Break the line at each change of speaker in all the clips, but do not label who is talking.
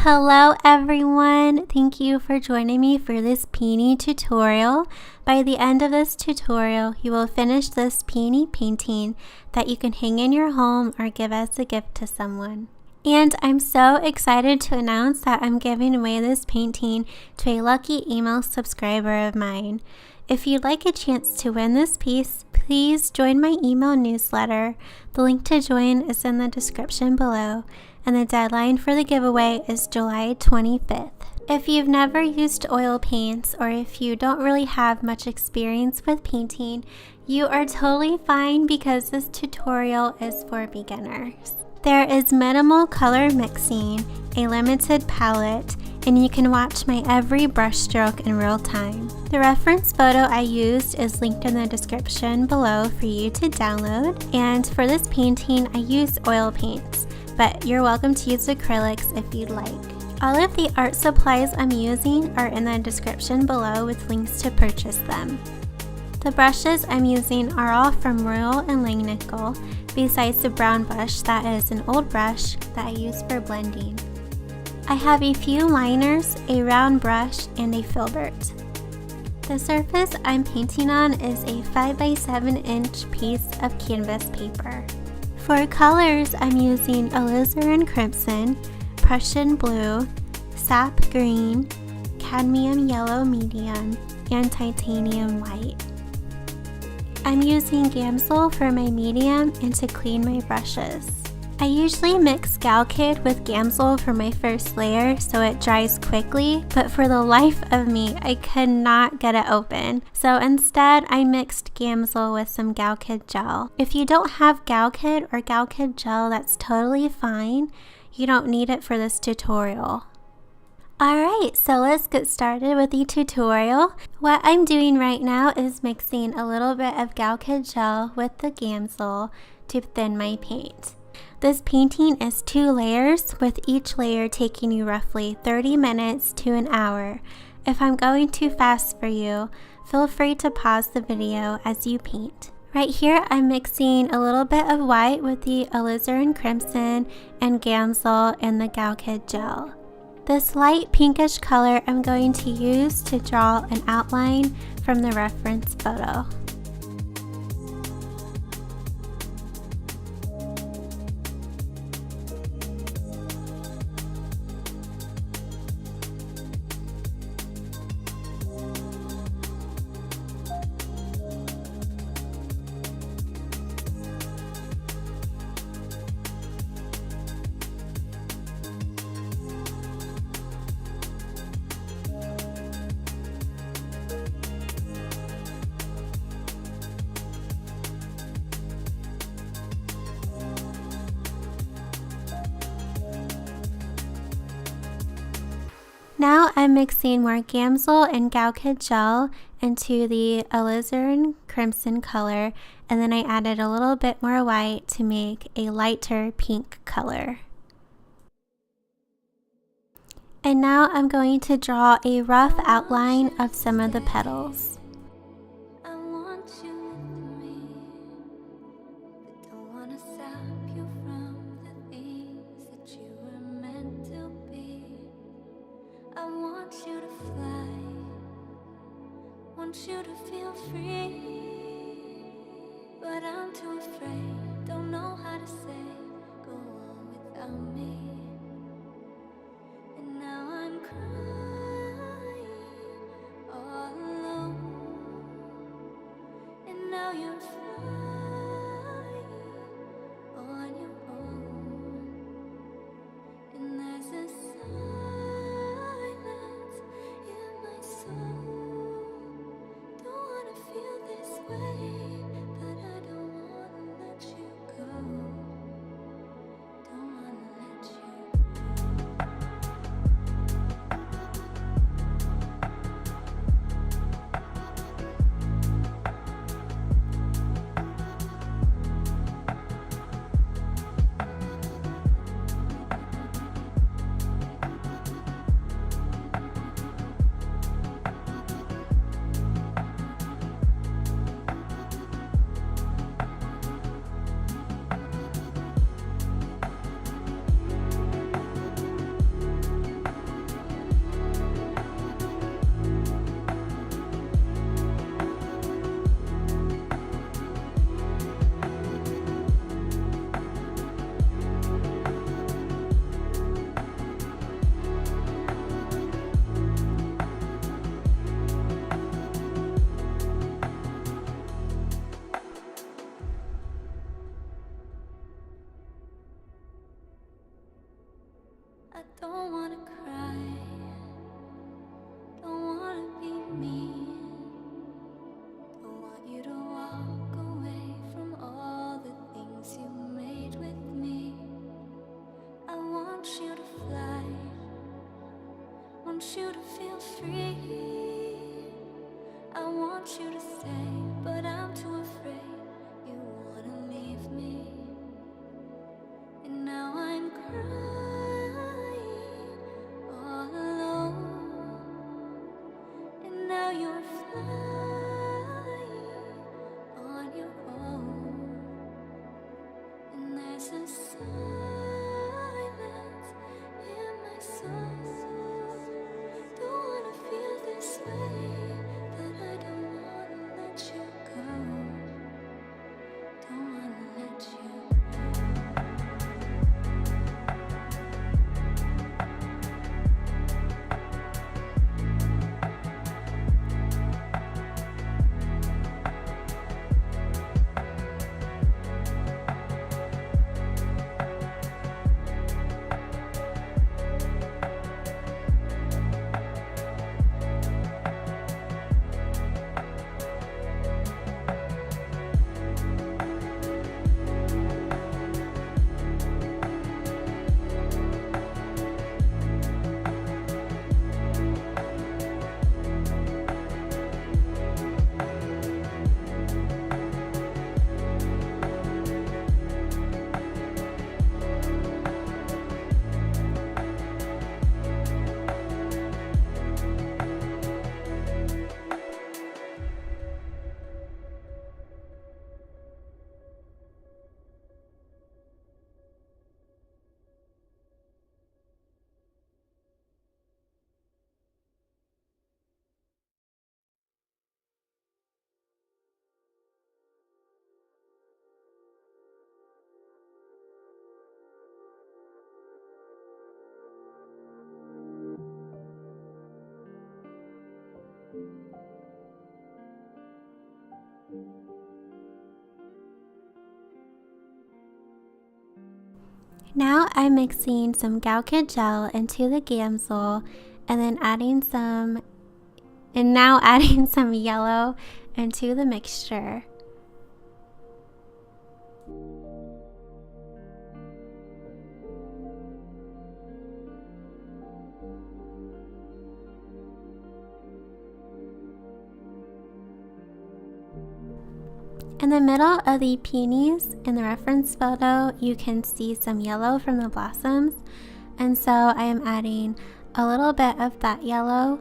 Hello everyone! Thank you for joining me for this peony tutorial. By the end of this tutorial, you will finish this peony painting that you can hang in your home or give as a gift to someone. And I'm so excited to announce that I'm giving away this painting to a lucky email subscriber of mine. If you'd like a chance to win this piece, please join my email newsletter. The link to join is in the description below, and the deadline for the giveaway is July 25th. If you've never used oil paints, or if you don't really have much experience with painting, you are totally fine because this tutorial is for beginners. There is minimal color mixing, a limited palette, and you can watch my every brush stroke in real time. The reference photo I used is linked in the description below for you to download, and for this painting I used oil paints, but you're welcome to use acrylics if you'd like. All of the art supplies I'm using are in the description below with links to purchase them. The brushes I'm using are all from Royal and Langnickel, besides the brown brush that is an old brush that I use for blending. I have a few liners, a round brush, and a filbert. The surface I'm painting on is a 5x7 inch piece of canvas paper. For colors, I'm using Alizarin Crimson, Prussian Blue, Sap Green, Cadmium Yellow Medium, and Titanium White. I'm using Gamsol for my medium and to clean my brushes. I usually mix Gal Kid with Gamsol for my first layer so it dries quickly, but for the life of me, I could not get it open. So instead, I mixed Gamsol with some Gal Kid gel. If you don't have Gal Kid or Gal Kid gel, that's totally fine. You don't need it for this tutorial. Alright, so let's get started with the tutorial. What I'm doing right now is mixing a little bit of Gal Kid gel with the Gamsol to thin my paint. This painting is 2 layers, with each layer taking you roughly 30 minutes to an hour. If I'm going too fast for you, feel free to pause the video as you paint. Right here, I'm mixing a little bit of white with the Alizarin Crimson and Gamsol and the Gal Kid gel. This light pinkish color I'm going to use to draw an outline from the reference photo. Now I'm mixing more Gamsol and Gal Kid gel into the Alizarin Crimson color, and then I added a little bit more white to make a lighter pink color. And now I'm going to draw a rough outline of some of the petals.
You to feel free, but I'm too afraid, don't know how to say, go on without me. And now I'm crying all alone, and now you're flying on your own, and there's a silence in my soul. want you to feel free. I want you to stay, but I'm too afraid you wanna leave me. And now I'm crying all alone. And now you're flying on your own. And there's a silence in my soul. Don't wanna feel this way, but I don't wanna let you go. Don't wanna let you go.
Now I'm mixing some Gauke gel into the gamsol and then adding some yellow into the mixture. In the middle of the peonies in the reference photo, you can see some yellow from the blossoms, and so I am adding a little bit of that yellow,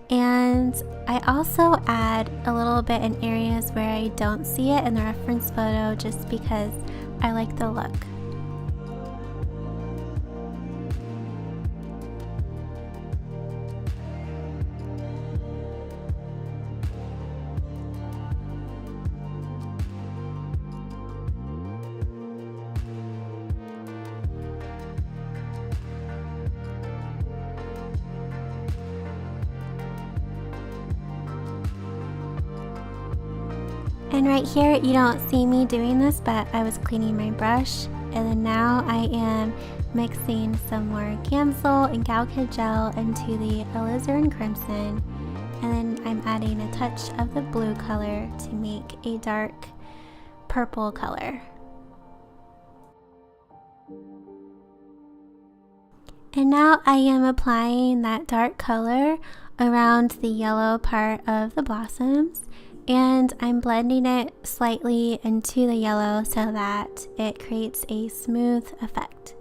and I also add a little bit in areas where I don't see it in the reference photo just because I like the look. And right here, you don't see me doing this, but I was cleaning my brush. And then now I am mixing some more gamsol and Gauke gel into the Alizarin Crimson. And then I'm adding a touch of the blue color to make a dark purple color. And now I am applying that dark color around the yellow part of the blossoms. And I'm blending it slightly into the yellow so that it creates a smooth effect.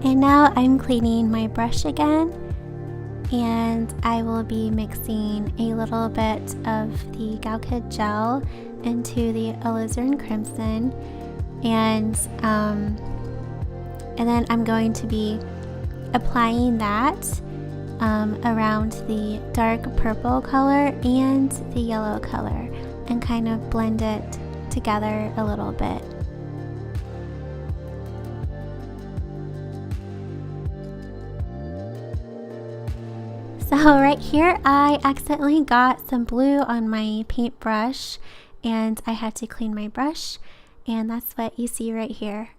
And now I'm cleaning my brush again, and I will be mixing a little bit of the Gauke gel into the Alizarin Crimson, and then I'm going to be applying that around the dark purple color and the yellow color and kind of blend it together a little bit. So right here I accidentally got some blue on my paintbrush and I had to clean my brush, and that's what you see right here.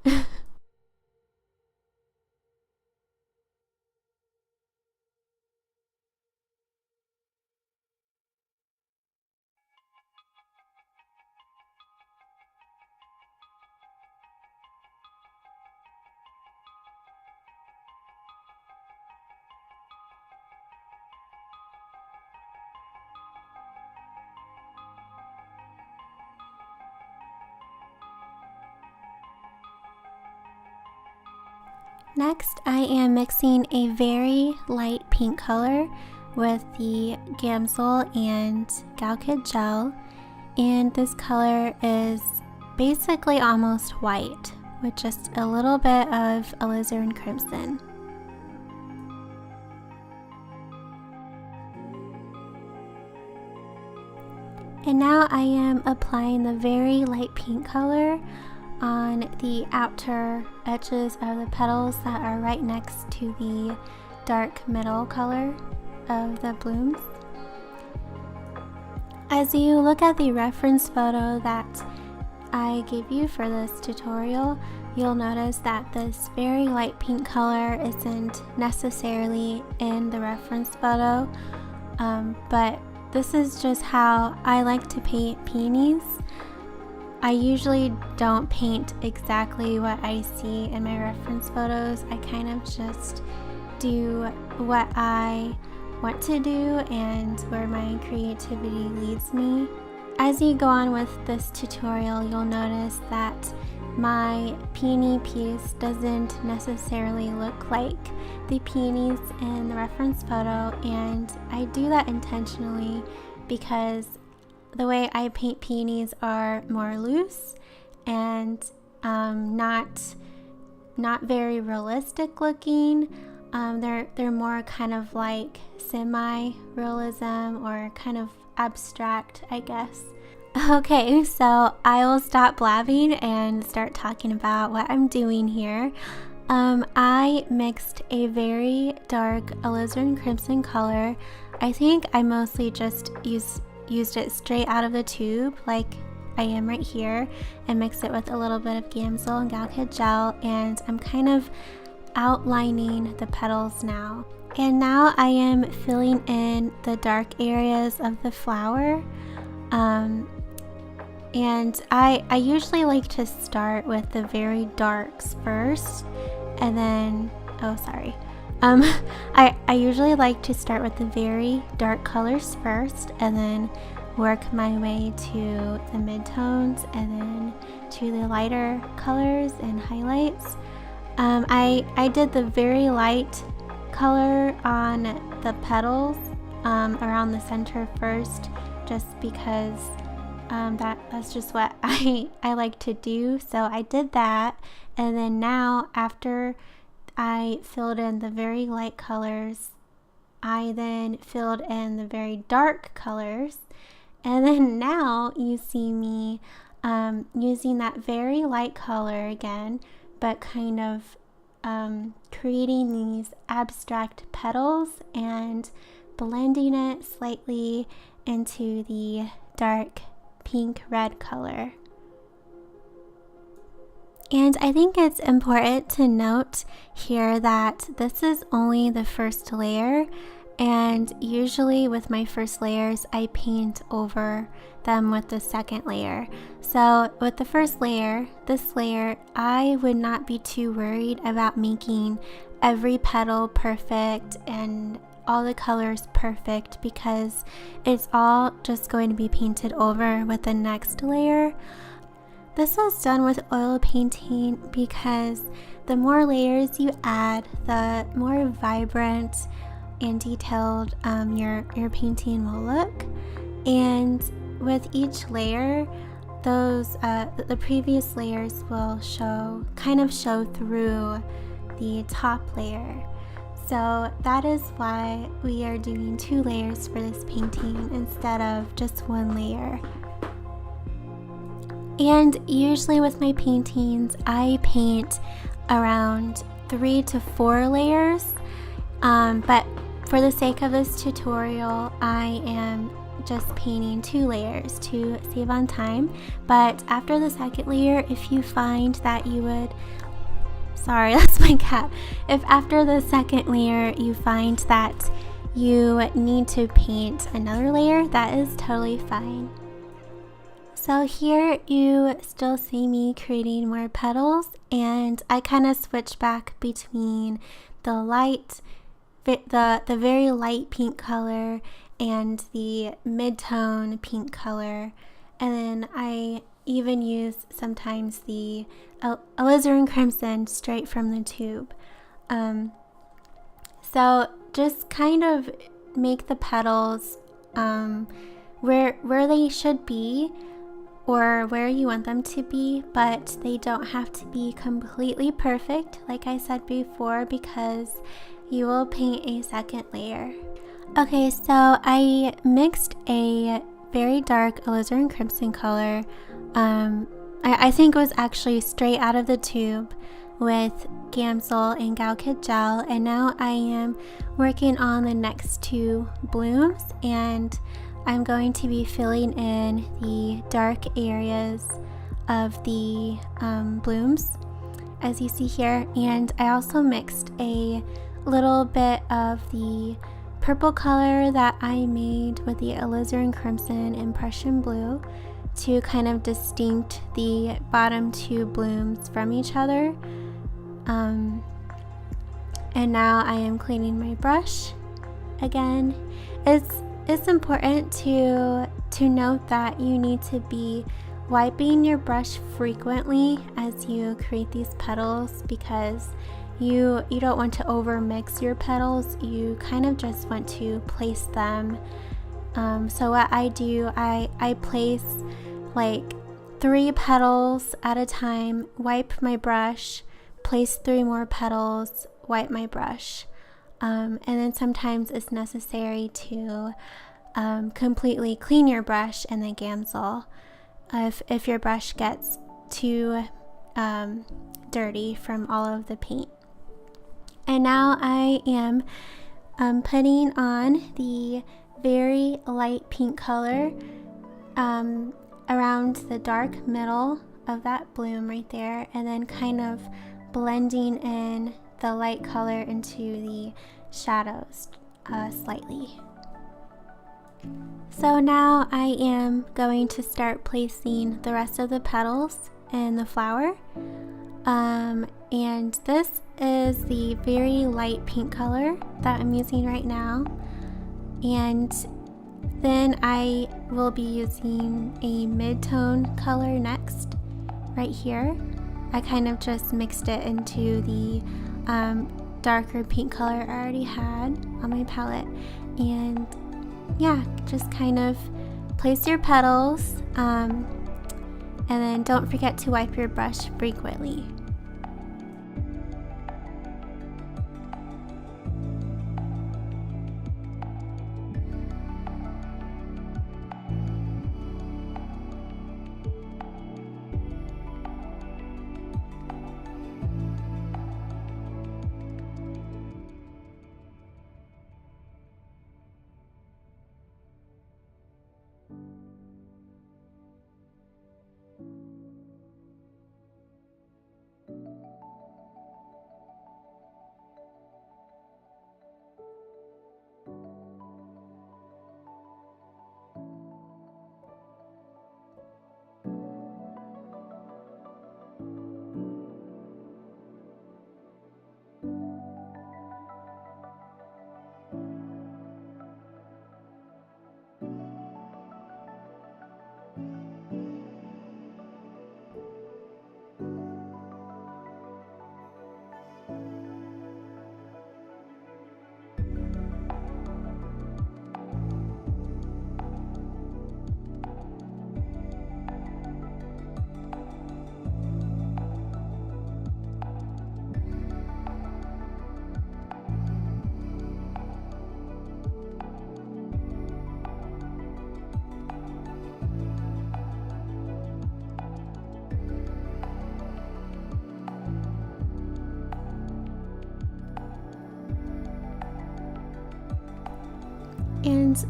Next, I am mixing a very light pink color with the Gamsol and Galkid gel, and this color is basically almost white with just a little bit of Alizarin Crimson. And now I am applying the very light pink color on the outer edges of the petals that are right next to the dark middle color of the blooms. As you look at the reference photo that I gave you for this tutorial, you'll notice that this very light pink color isn't necessarily in the reference photo, but this is just how I like to paint peonies. I usually don't paint exactly what I see in my reference photos. I kind of just do what I want to do and where my creativity leads me. As you go on with this tutorial, you'll notice that my peony piece doesn't necessarily look like the peonies in the reference photo, and I do that intentionally because the way I paint peonies are more loose and not very realistic looking. They're more kind of like semi-realism or kind of abstract, I guess. Okay, so I will stop blabbing and start talking about what I'm doing here. I mixed a very dark alizarin crimson color. I think I mostly just used it straight out of the tube like I am right here, and mixed it with a little bit of Gamsol and Galkid gel, and I'm kind of outlining the petals now. And now I am filling in the dark areas of the flower, and I usually like to start with the very darks first, and then I usually like to start with the very dark colors first and then work my way to the midtones and then to the lighter colors and highlights. I did the very light color on the petals around the center first, just because that's just what I like to do. So I did that, and then now after I filled in the very light colors, I then filled in the very dark colors, and then now you see me using that very light color again, but kind of creating these abstract petals and blending it slightly into the dark pink red color. And I think it's important to note here that this is only the first layer, and usually with my first layers I paint over them with the second layer. So with the first layer, this layer, I would not be too worried about making every petal perfect and all the colors perfect, because it's all just going to be painted over with the next layer. This was done with oil painting because the more layers you add, the more vibrant and detailed your painting will look. And with each layer, those the previous layers will show through the top layer. So that is why we are doing 2 layers for this painting instead of just 1 layer. And usually with my paintings, I paint around 3 to 4 layers, but for the sake of this tutorial, I am just painting 2 layers to save on time. But after the second layer, if you find that you would, sorry, that's my cat. If after the second layer you find that you need to paint another layer, that is totally fine. So here you still see me creating more petals, and I kind of switch back between the very light pink color and the mid-tone pink color, and then I even use sometimes the Alizarin Crimson straight from the tube. So just kind of make the petals where they should be, or where you want them to be, but they don't have to be completely perfect, like I said before, because you will paint a second layer. Okay, so I mixed a very dark alizarin crimson color. I think it was actually straight out of the tube with Gamsol and Galkit gel, and now I am working on the next 2 blooms, and I'm going to be filling in the dark areas of the blooms, as you see here. And I also mixed a little bit of the purple color that I made with the Alizarin Crimson and Prussian Blue to kind of distinct the bottom 2 blooms from each other. And now I am cleaning my brush again. It's important to note that you need to be wiping your brush frequently as you create these petals, because you don't want to over mix your petals. You kind of just want to place them. So what I do, I place like 3 petals at a time, wipe my brush, place 3 more petals, wipe my brush. And then sometimes it's necessary to completely clean your brush and then Gamsol if your brush gets too dirty from all of the paint. And now I am putting on the very light pink color around the dark middle of that bloom right there, and then kind of blending in the light color into the shadows slightly. So now I am going to start placing the rest of the petals in the flower, and this is the very light pink color that I'm using right now, and then I will be using a mid-tone color next right here. I kind of just mixed it into the darker pink color I already had on my palette, and yeah, just kind of place your petals, and then don't forget to wipe your brush frequently.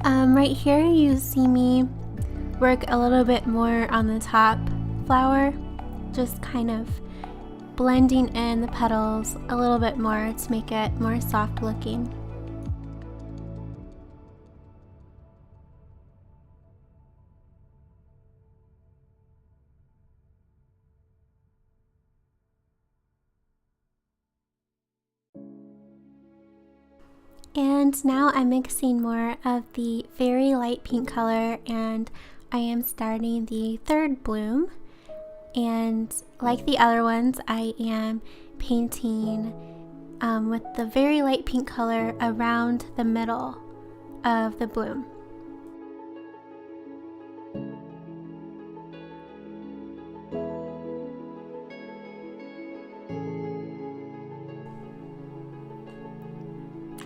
And right here you see me work a little bit more on the top flower, just kind of blending in the petals a little bit more to make it more soft looking. And now I'm mixing more of the very light pink color, and I am starting the third bloom. And like the other ones, I am painting with the very light pink color around the middle of the bloom.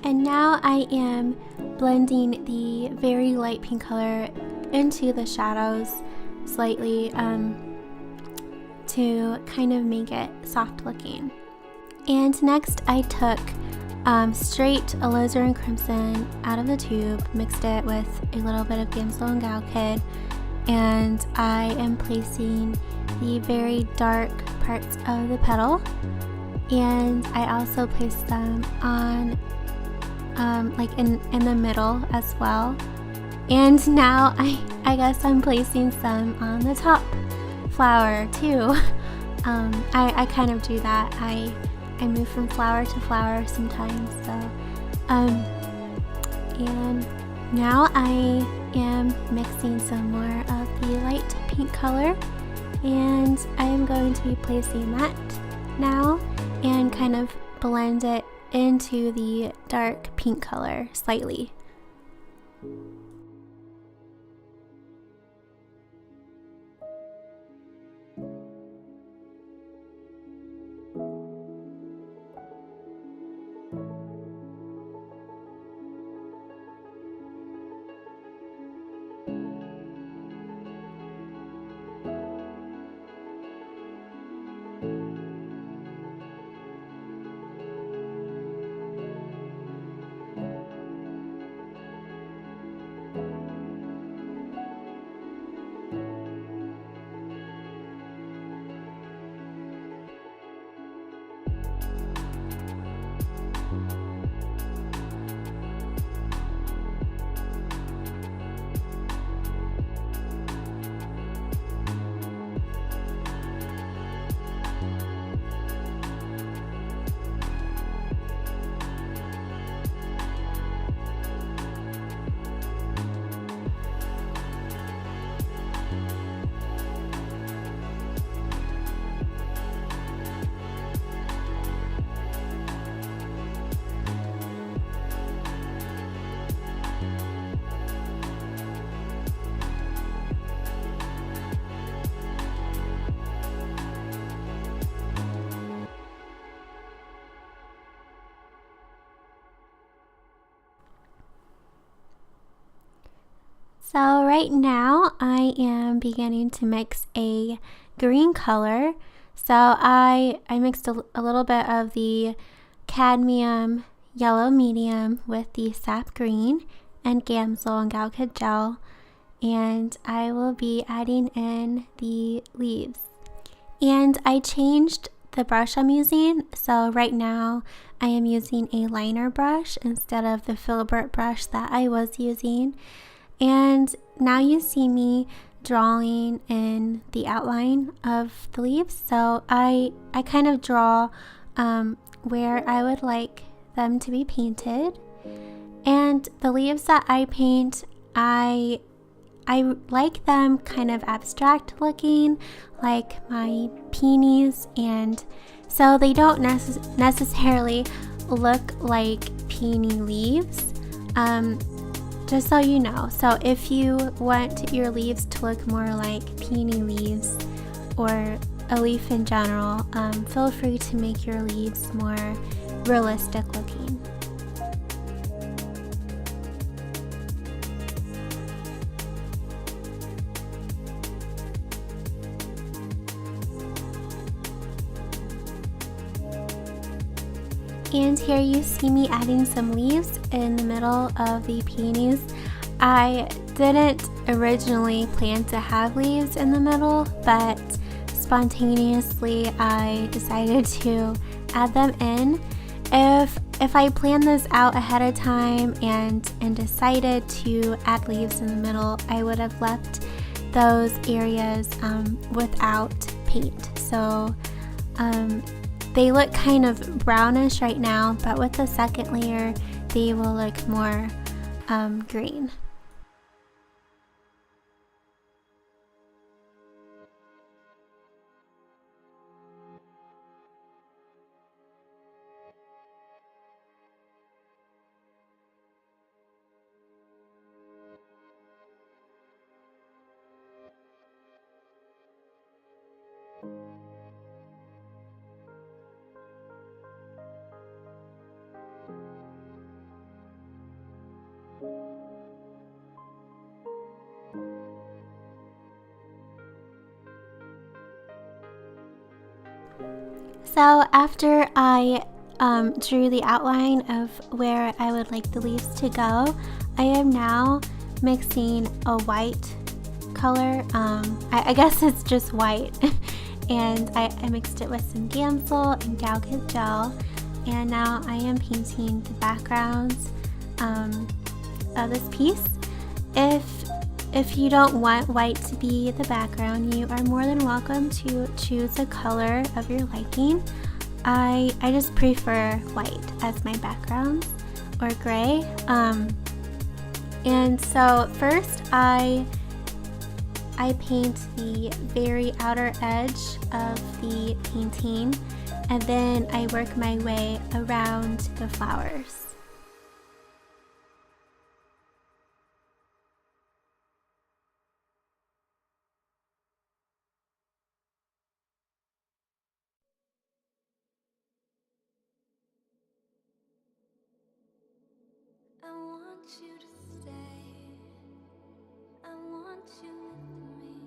And now I am blending the very light pink color into the shadows slightly to kind of make it soft looking. And next I took straight Alizarin Crimson out of the tube, mixed it with a little bit of Gamsol and Galkid, and I am placing the very dark parts of the petal, and I also placed them on like in the middle as well. And now I guess I'm placing some on the top flower too. I kind of do that. I move from flower to flower sometimes. So and now I am mixing some more of the light pink color, and I am going to be placing that now and kind of blend it into the dark pink color slightly. So right now I am beginning to mix a green color. So I mixed a little bit of the Cadmium yellow medium with the Sap Green and Gamsol and Galkid gel, and I will be adding in the leaves. And I changed the brush I'm using, so right now I am using a liner brush instead of the filbert brush that I was using. And now you see me drawing in the outline of the leaves. So I kind of draw where I would like them to be painted. And the leaves that I paint, I like them kind of abstract looking, like my peonies, and so they don't necessarily look like peony leaves. Just so you know. So if you want your leaves to look more like peony leaves or a leaf in general, feel free to make your leaves more realistic looking. And here you see me adding some leaves in the middle of the peonies. I didn't originally plan to have leaves in the middle, but spontaneously I decided to add them in. If I planned this out ahead of time and decided to add leaves in the middle, I would have left those areas without paint. So they look kind of brownish right now, but with the second layer, they will look more green. So after I drew the outline of where I would like the leaves to go, I am now mixing a white color. I guess it's just white. And I mixed it with some Gamsol and Galkit gel. And now I am painting the backgrounds of this piece. If you don't want white to be the background, you are more than welcome to choose a color of your liking. I just prefer white as my background, or gray. And so first I paint the very outer edge of the painting, and then I work my way around the flowers.
I want you to stay. I want you with me,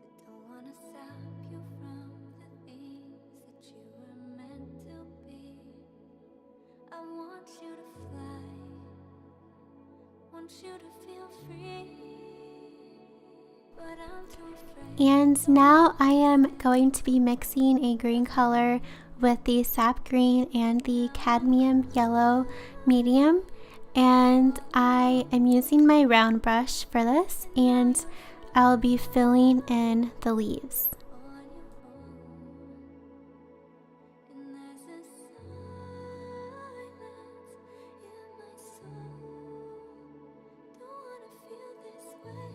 but don't wanna stop you from the things that you were meant to be. I want you to fly, want you to feel free, but I'm too afraid.
And now I am going to be mixing a green color with the Sap Green and the Cadmium Yellow medium, and I am using my round brush for this, and I'll be filling in the leaves.
On your own, and there's a silence in my soul. Don't wanna feel this way,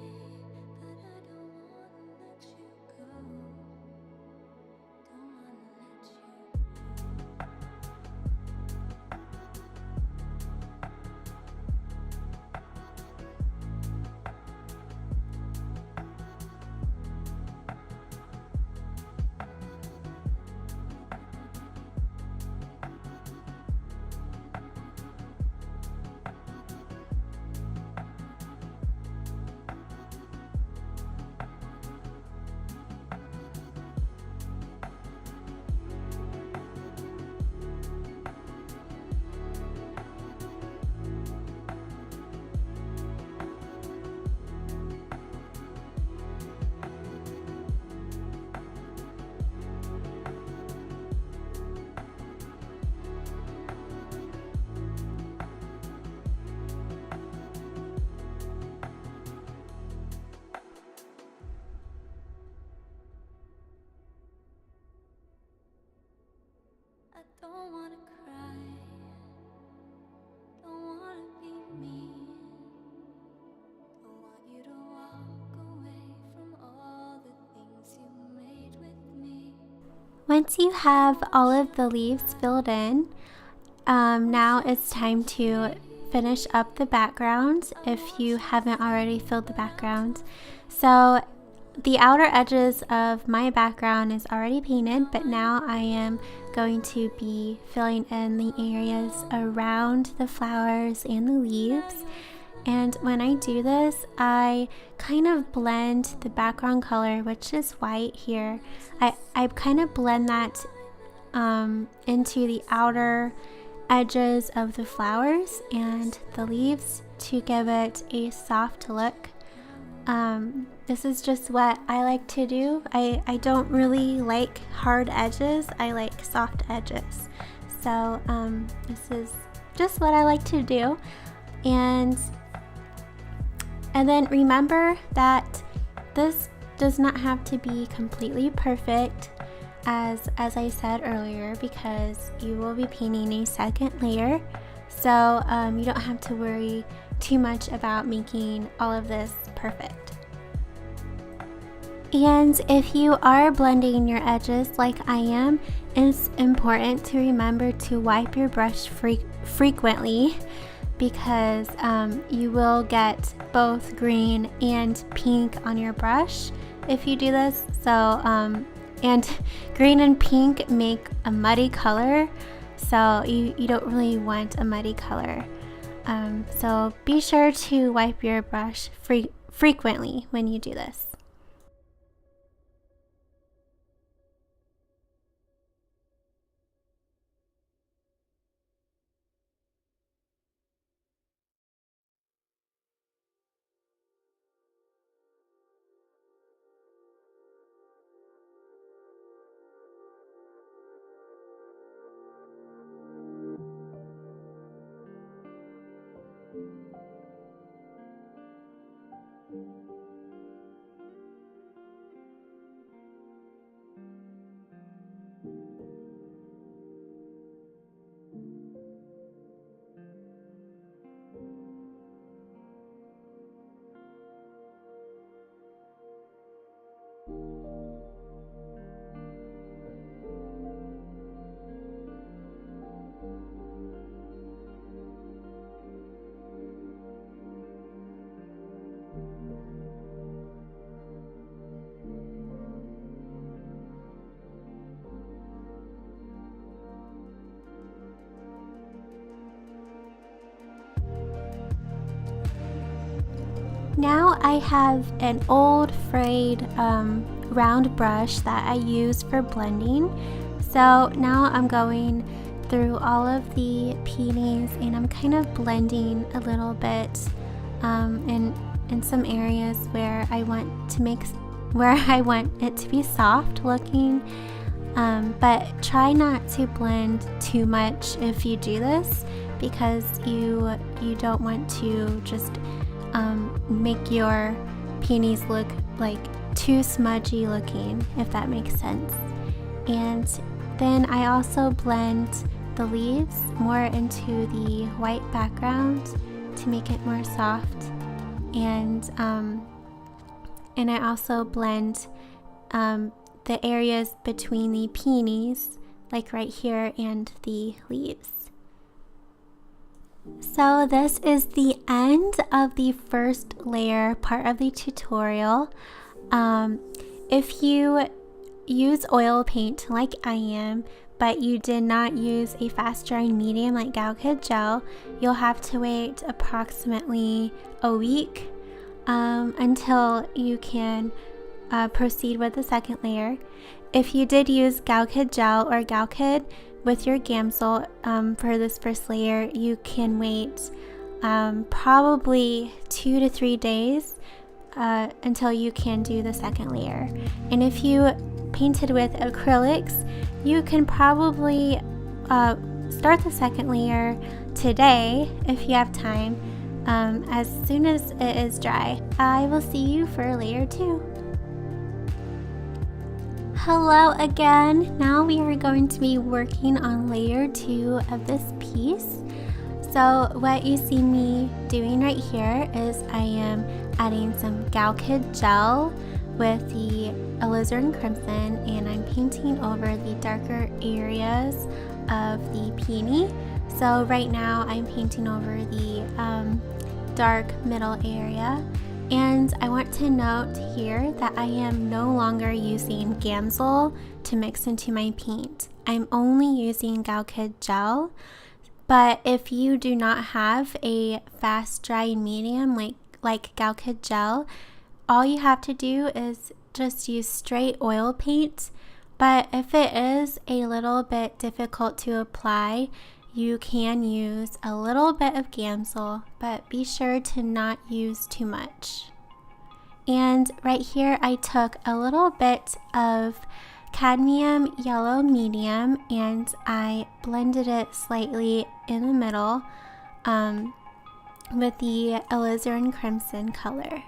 but I don't wanna let you go. Don't wanna let you go. I don't wanna cry, don't wanna be mean, don't want you to walk away from all the things you made with me.
Once you have all of the leaves filled in, now it's time to finish up the background if you haven't already filled the background. So the outer edges of my background is already painted, but now I am going to be filling in the areas around the flowers and the leaves. And when I do this, I kind of blend the background color, which is white here. I kind of blend that into the outer edges of the flowers and the leaves to give it a soft look. This is just what I like to do. I don't really like hard edges. I like soft edges. So this is just what I like to do. And then remember that this does not have to be completely perfect, as I said earlier, because you will be painting a second layer. So you don't have to worry too much about making all of this perfect. And if you are blending your edges like I am, it's important to remember to wipe your brush frequently, because you will get both green and pink on your brush if you do this. So and green and pink make a muddy color, so you don't really want a muddy color. So be sure to wipe your brush frequently when you do this. Now I have an old frayed round brush that I use for blending. So now I'm going through all of the peonies and I'm kind of blending a little bit in some areas where I want it to be soft looking. But try not to blend too much if you do this, because you don't want to just make your peonies look like too smudgy looking, if that makes sense. And then I also blend the leaves more into the white background to make it more soft. And I also blend the areas between the peonies, like right here, and the leaves. So this is the end of the first layer part of the tutorial. If you use oil paint like I am, but you did not use a fast drying medium like Galkid gel, you'll have to wait approximately a week until you can proceed with the second layer. If you did use Galkid gel or Galkid with your Gamsol for this first layer, you can wait probably 2 to 3 days until you can do the second layer. And if you painted with acrylics, you can probably start the second layer today if you have time, as soon as it is dry. I will see you for layer 2. Hello again. Now we are going to be working on layer 2 of this piece. So what you see me doing right here is I am adding some Galkid gel with the Alizarin Crimson, and I'm painting over the darker areas of the peony. So right now I'm painting over the dark middle area. And I want to note here that I am no longer using Gamsol to mix into my paint. I'm only using Galkid gel. But if you do not have a fast drying medium like Galkid gel, all you have to do is just use straight oil paint. But if it is a little bit difficult to apply, you can use a little bit of Gamsol, but be sure to not use too much. And right here I took a little bit of Cadmium Yellow Medium and I blended it slightly in the middle with the Alizarin Crimson color.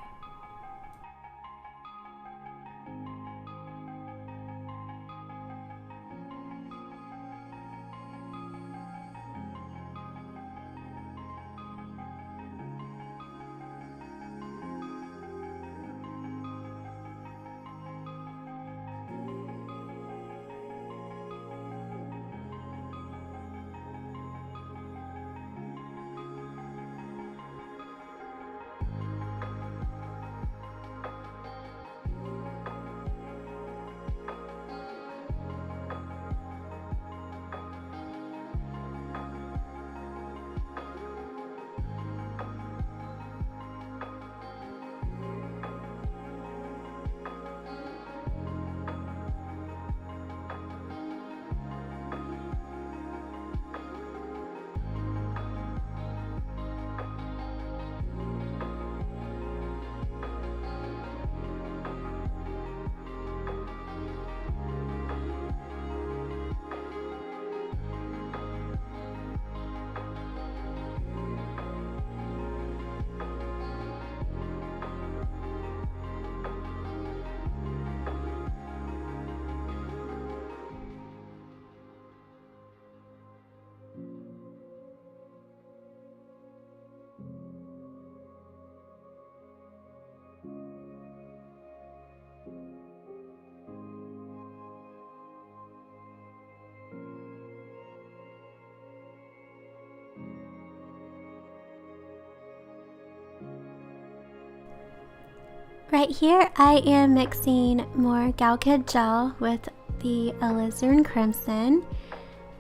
Right here I am mixing more Galkid gel with the Alizarin Crimson,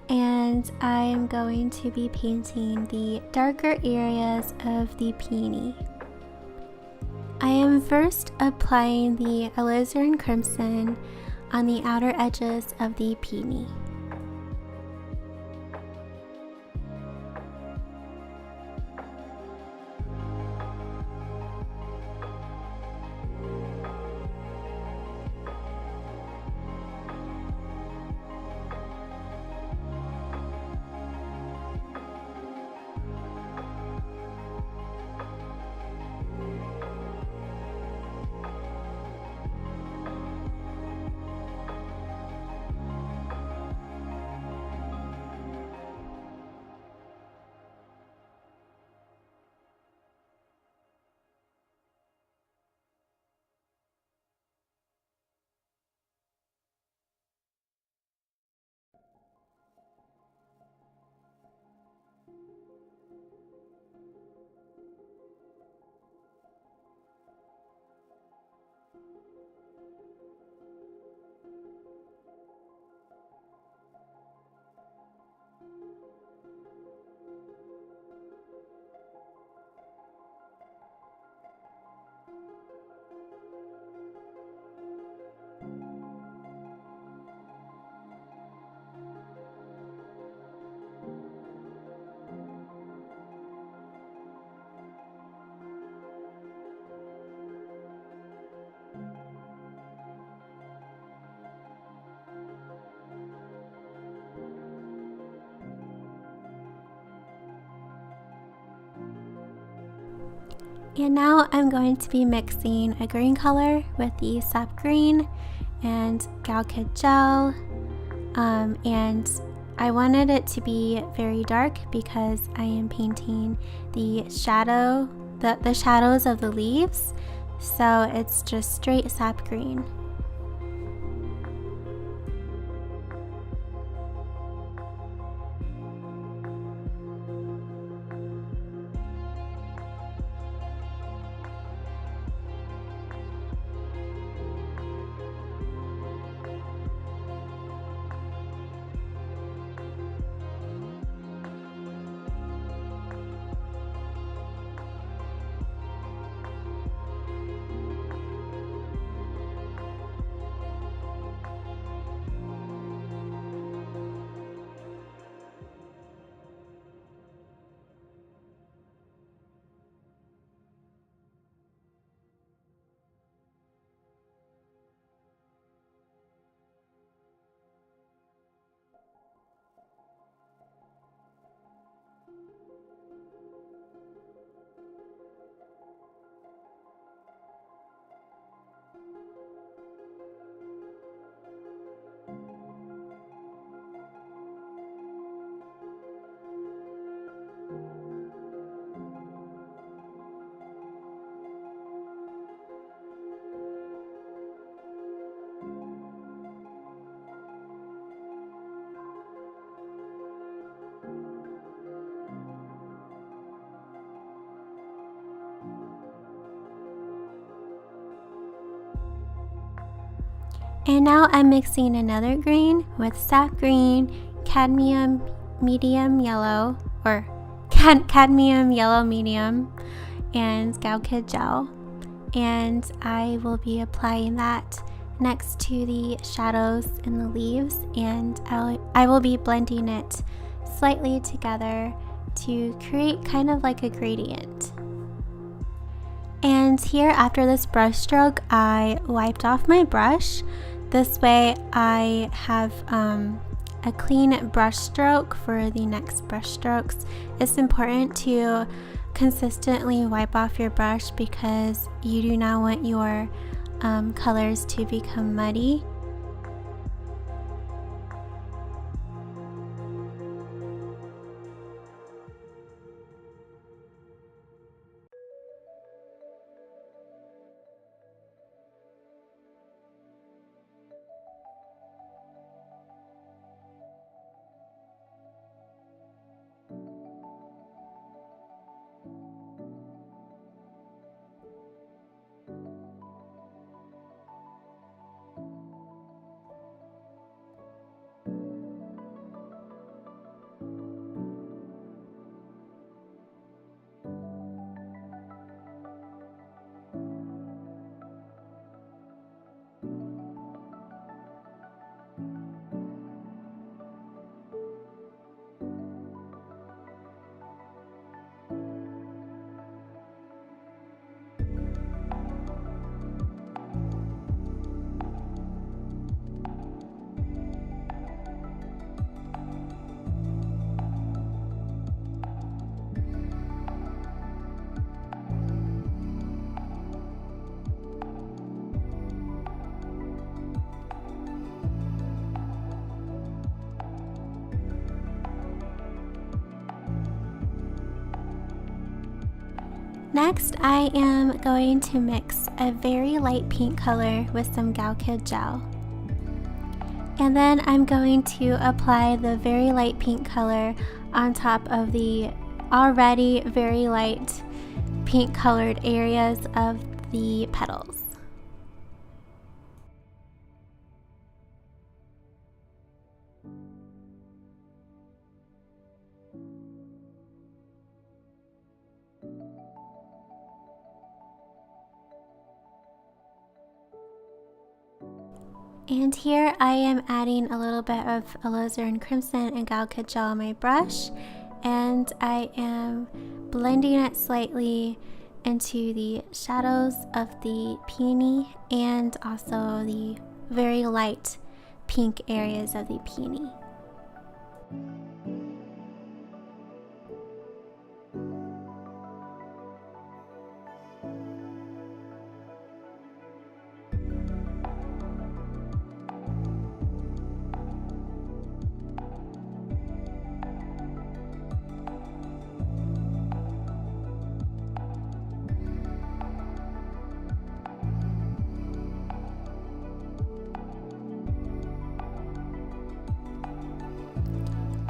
and I am going to be painting the darker areas of the peony. I am first applying the Alizarin Crimson on the outer edges of the peony. And now I'm going to be mixing a green color with the Sap Green and Galkid gel, and I wanted it to be very dark because I am painting the shadows of the leaves, so it's just straight Sap Green. And now I'm mixing another green with Sap Green, Cadmium Medium Yellow, or Cadmium Yellow Medium, and Galkid Gel. And I will be applying that next to the shadows in the leaves, and I will be blending it slightly together to create kind of like a gradient. And here, after this brush stroke, I wiped off my brush. This way I have a clean brush stroke for the next brush strokes. It's important to consistently wipe off your brush because you do not want your colors to become muddy. Next, I am going to mix a very light pink color with some Galkid Gel. And then I'm going to apply the very light pink color on top of the already very light pink colored areas of the petals. And here I am adding a little bit of Alizarin Crimson and Galkid Gel on my brush, and I am blending it slightly into the shadows of the peony and also the very light pink areas of the peony.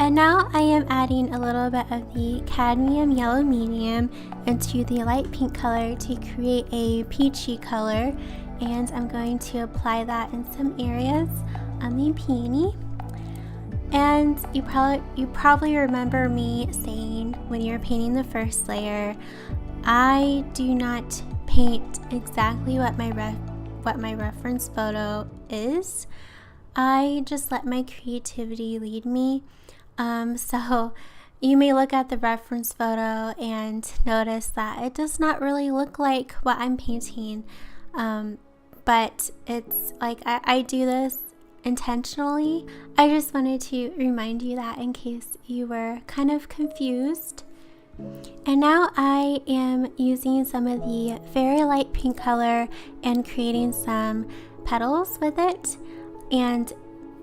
And now I am adding a little bit of the Cadmium Yellow Medium into the light pink color to create a peachy color, and I'm going to apply that in some areas on the peony. And you probably remember me saying when you're painting the first layer, I do not paint exactly what my reference photo is. I just let my creativity lead me. So you may look at the reference photo and notice that it does not really look like what I'm painting, but it's like I do this intentionally. I just wanted to remind you that in case you were kind of confused. And now I am using some of the very light pink color and creating some petals with it. And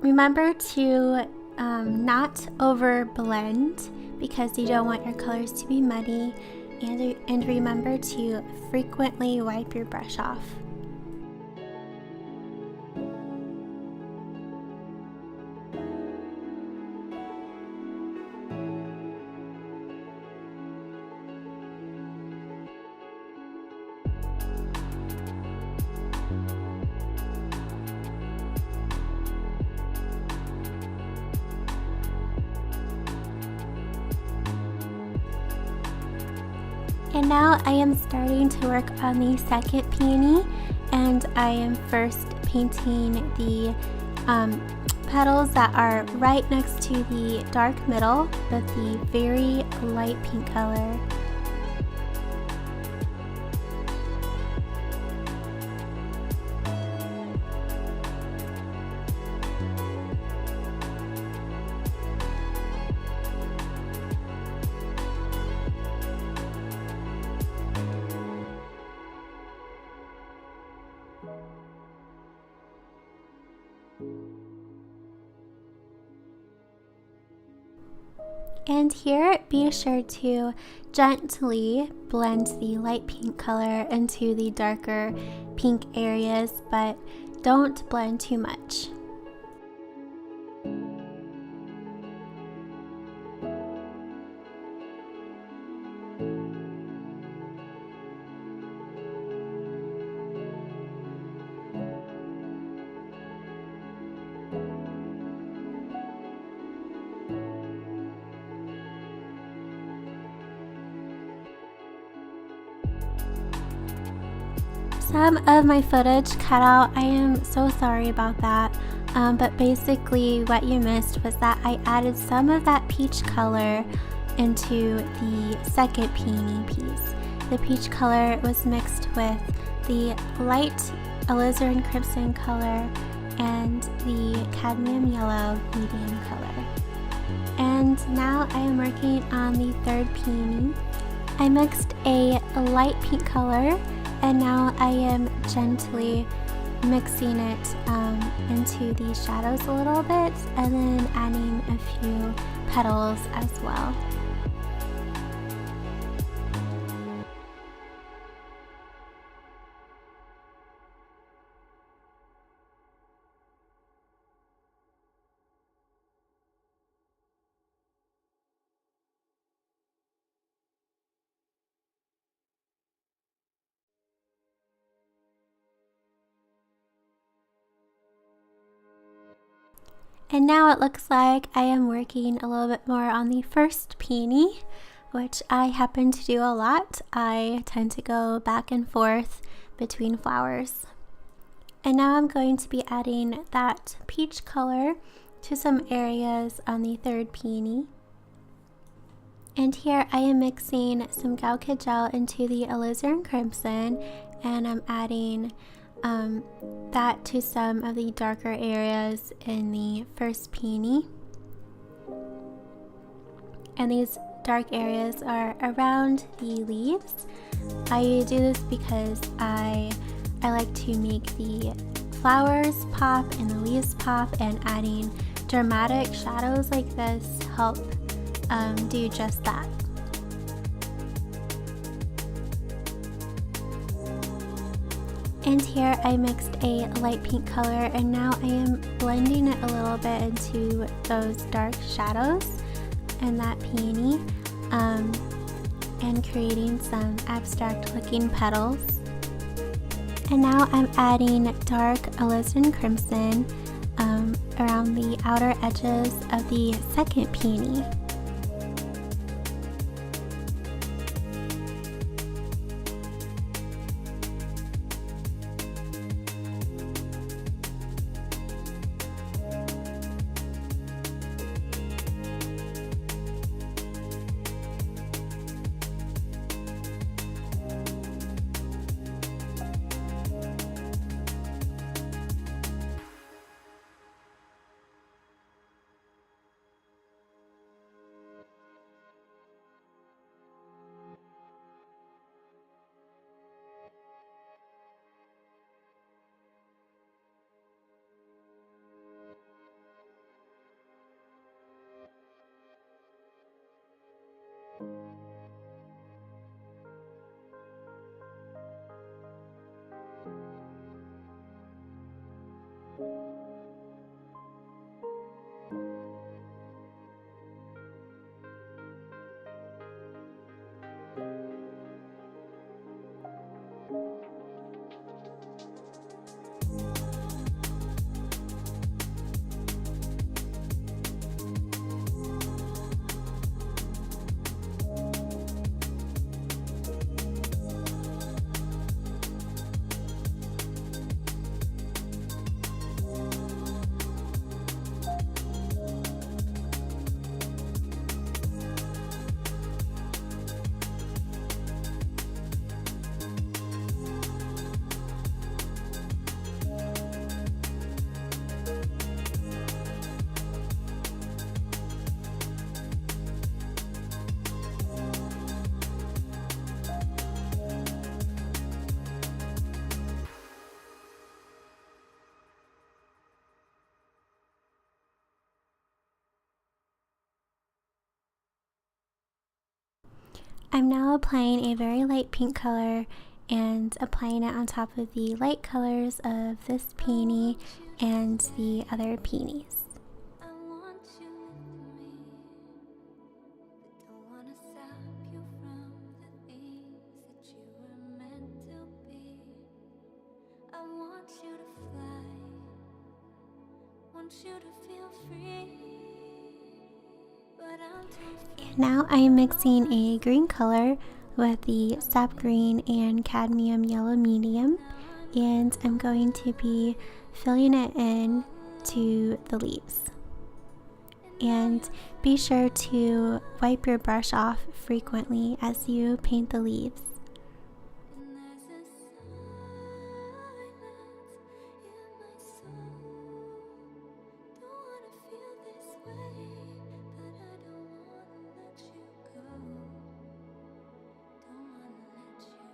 remember to not over blend because you don't want your colors to be muddy, and remember to frequently wipe your brush off. And now I am starting to work on the second peony, and I am first painting the petals that are right next to the dark middle with the very light pink color. And here, be sure to gently blend the light pink color into the darker pink areas, but don't blend too much. Some of my footage cut out. I am so sorry about that. But basically what you missed was that I added some of that peach color into the second peony piece. The peach color was mixed with the light Alizarin Crimson color and the Cadmium yellow medium color. And now I am working on the third peony. I mixed a light pink color, and now I am gently mixing it into the shadows a little bit, and then adding a few petals as well. And now it looks like I am working a little bit more on the first peony, which I happen to do a lot. I tend to go back and forth between flowers. And now I'm going to be adding that peach color to some areas on the third peony. And here I am mixing some Gouache gel into the Alizarin Crimson, and I'm adding that to some of the darker areas in the first peony. And these dark areas are around the leaves. I do this because I like to make the flowers pop and the leaves pop, and adding dramatic shadows like this help do just that. And here I mixed a light pink color, and now I am blending it a little bit into those dark shadows in that peony, and creating some abstract looking petals. And now I'm adding dark Alizarin Crimson around the outer edges of the second peony. I'm now applying a very light pink color and applying it on top of the light colors of this peony and the other peonies.
I want you with me, but don't wanna stop you from the things that you were meant to be. I want you to fly, want you to feel free, but I'm too afraid.
And now I am mixing a green color with the Sap Green and Cadmium Yellow Medium, and I'm going to be filling it in to the leaves. And be sure to wipe your brush off frequently as you paint the leaves.
And there's a silence in my soul. Don't wanna feel this way, but I don't wanna let you go. Don't wanna let you go.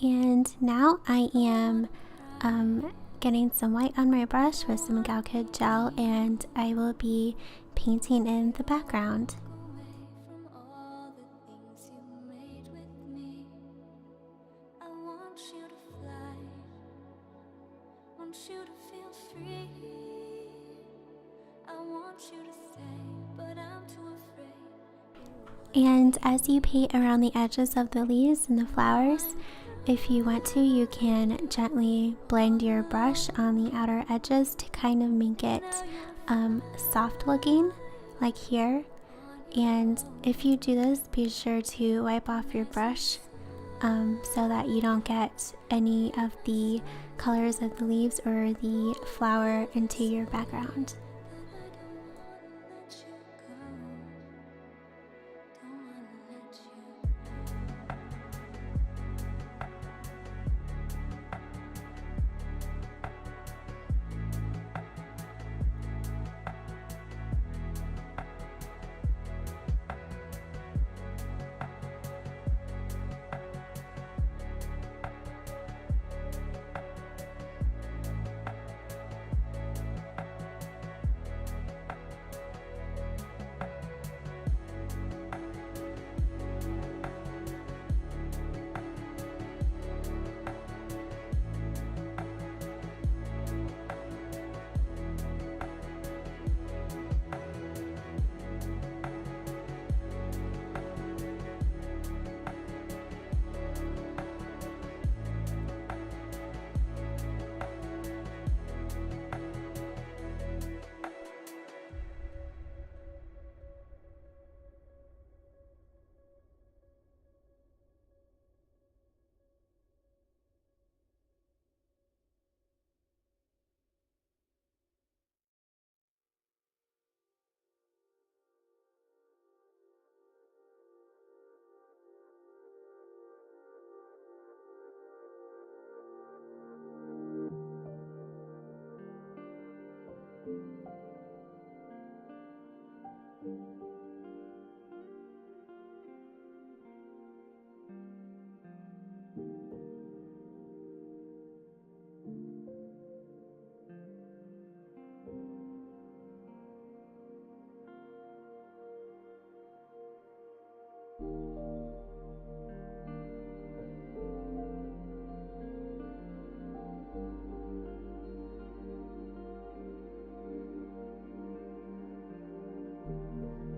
And now I am getting some white on my brush with some Galkid gel, and I will be painting in the background.
Away from all the things you made with me. I want you to fly, want you to feel free. I want you to stay, but I'm too afraid.
And as you paint around the edges of the leaves and the flowers, if you want to, you can gently blend your brush on the outer edges to kind of make it soft looking, like here. And if you do this, be sure to wipe off your brush so that you don't get any of the colors of the leaves or the flower into your background.
Don't wanna let you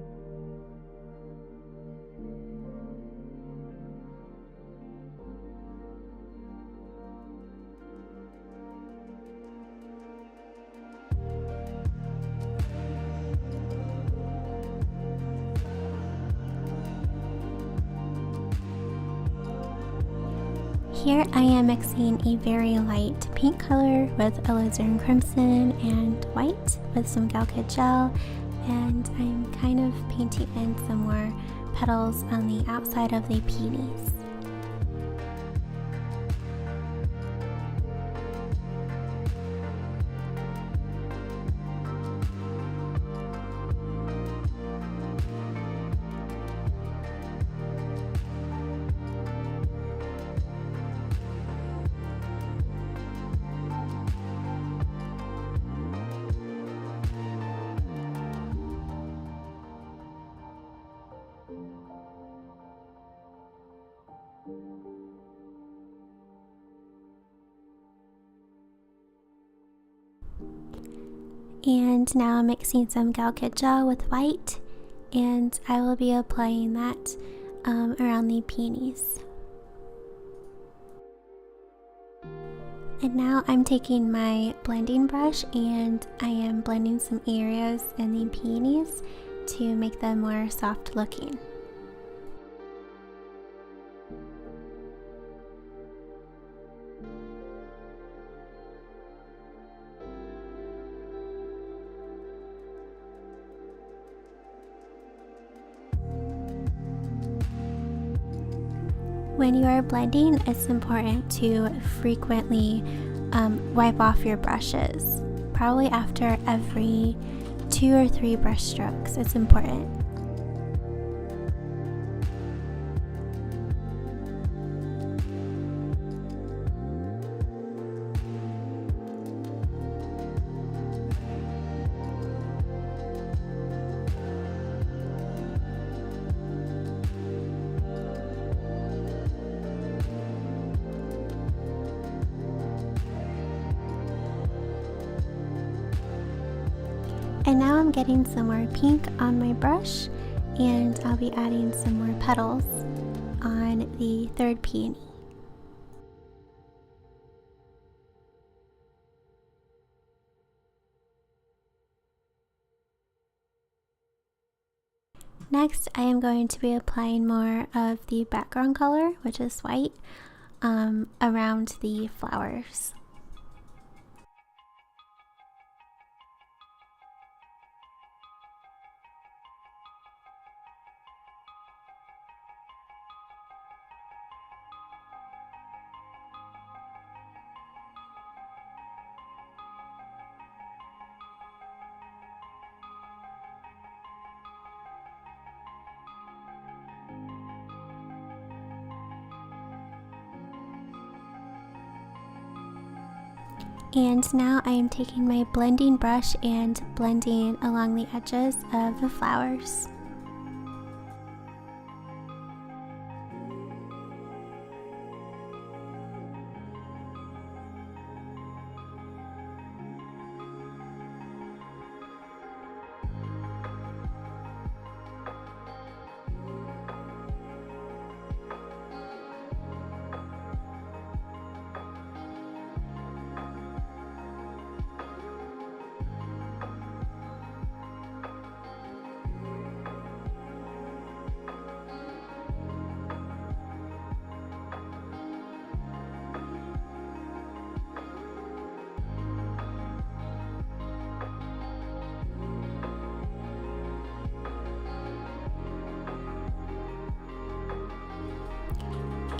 go.
Here I am mixing a very light pink color with Alizarin Crimson and white with some Galkid gel, and I'm kind of painting in some more petals on the outside of the peonies. And now I'm mixing some Galkid gel with white, and I will be applying that around the peonies. And now I'm taking my blending brush and I am blending some areas in the peonies to make them more soft looking. When you are blending, it's important to frequently wipe off your brushes. Probably after every 2 or 3 brush strokes, it's important. And now I'm getting some more pink on my brush, and I'll be adding some more petals on the third peony. Next, I am going to be applying more of the background color, which is white, around the flowers. And now I am taking my blending brush and blending along the edges of the flowers.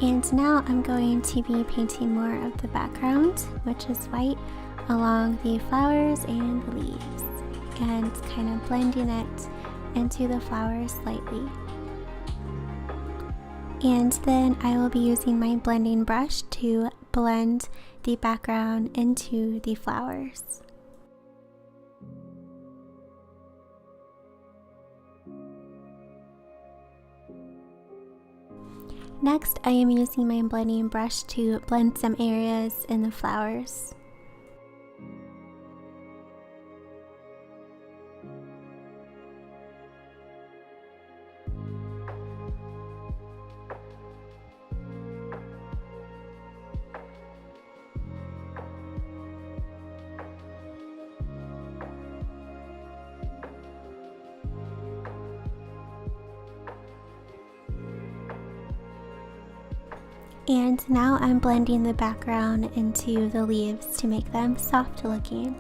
And now I'm going to be painting more of the background, which is white, along the flowers and the leaves, and kind of blending it into the flowers slightly. And then I will be using my blending brush to blend the background into the flowers. Next, I am using my blending brush to blend some areas in the flowers. And now I'm blending the background into the leaves to make them soft looking.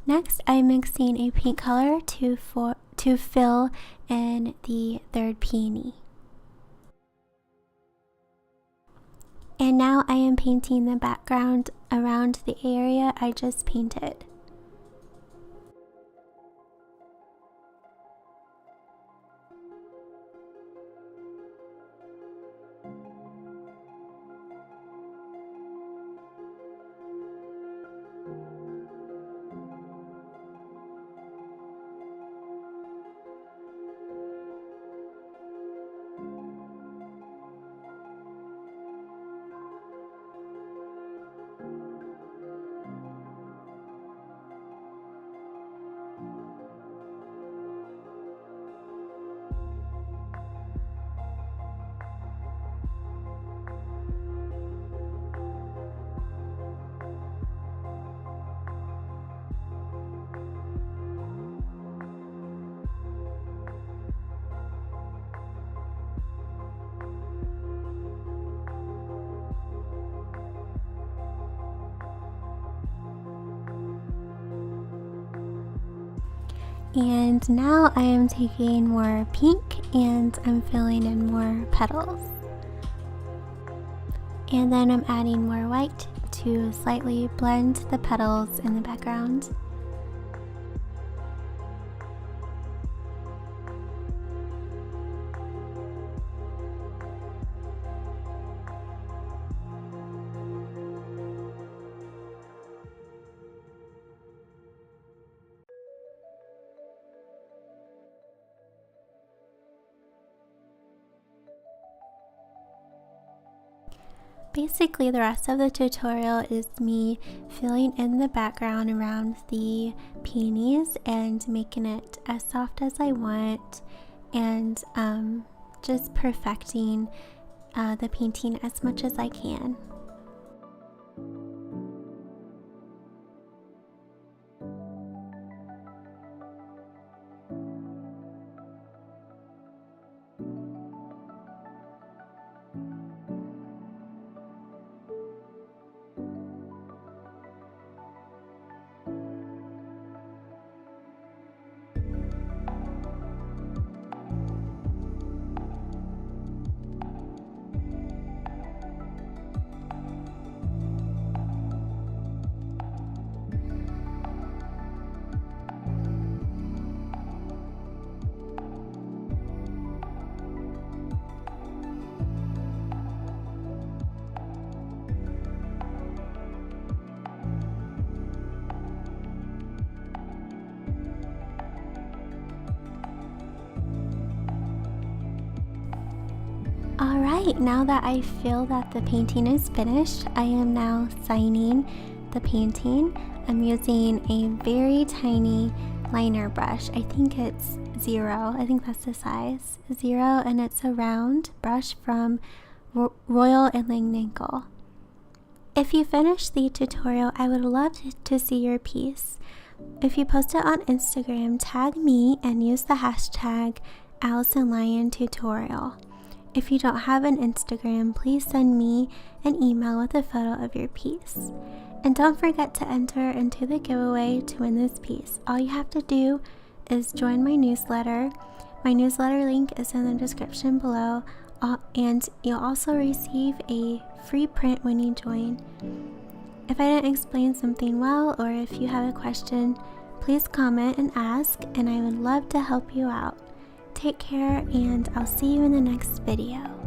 Next, I'm mixing a pink color to fill in the third peony. And now I am painting the background around the area I just painted. And now I am taking more pink and I'm filling in more petals. And then I'm adding more white to slightly blend the petals in the background. Basically, the rest of the tutorial is me filling in the background around the peonies and making it as soft as I want, and just perfecting the painting as much as I can. Alright, now that I feel that the painting is finished, I am now signing the painting. I'm using a very tiny liner brush. I think it's 0. I think that's the size. 0, and it's a round brush from Royal and Langnickel. If you finish the tutorial, I would love to see your piece. If you post it on Instagram, tag me and use the hashtag AlisonLionTutorial. If you don't have an Instagram, please send me an email with a photo of your piece. And don't forget to enter into the giveaway to win this piece. All you have to do is join my newsletter. My newsletter link is in the description below, and you'll also receive a free print when you join. If I didn't explain something well, or if you have a question, please comment and ask, and I would love to help you out. Take care, and I'll see you in the next video.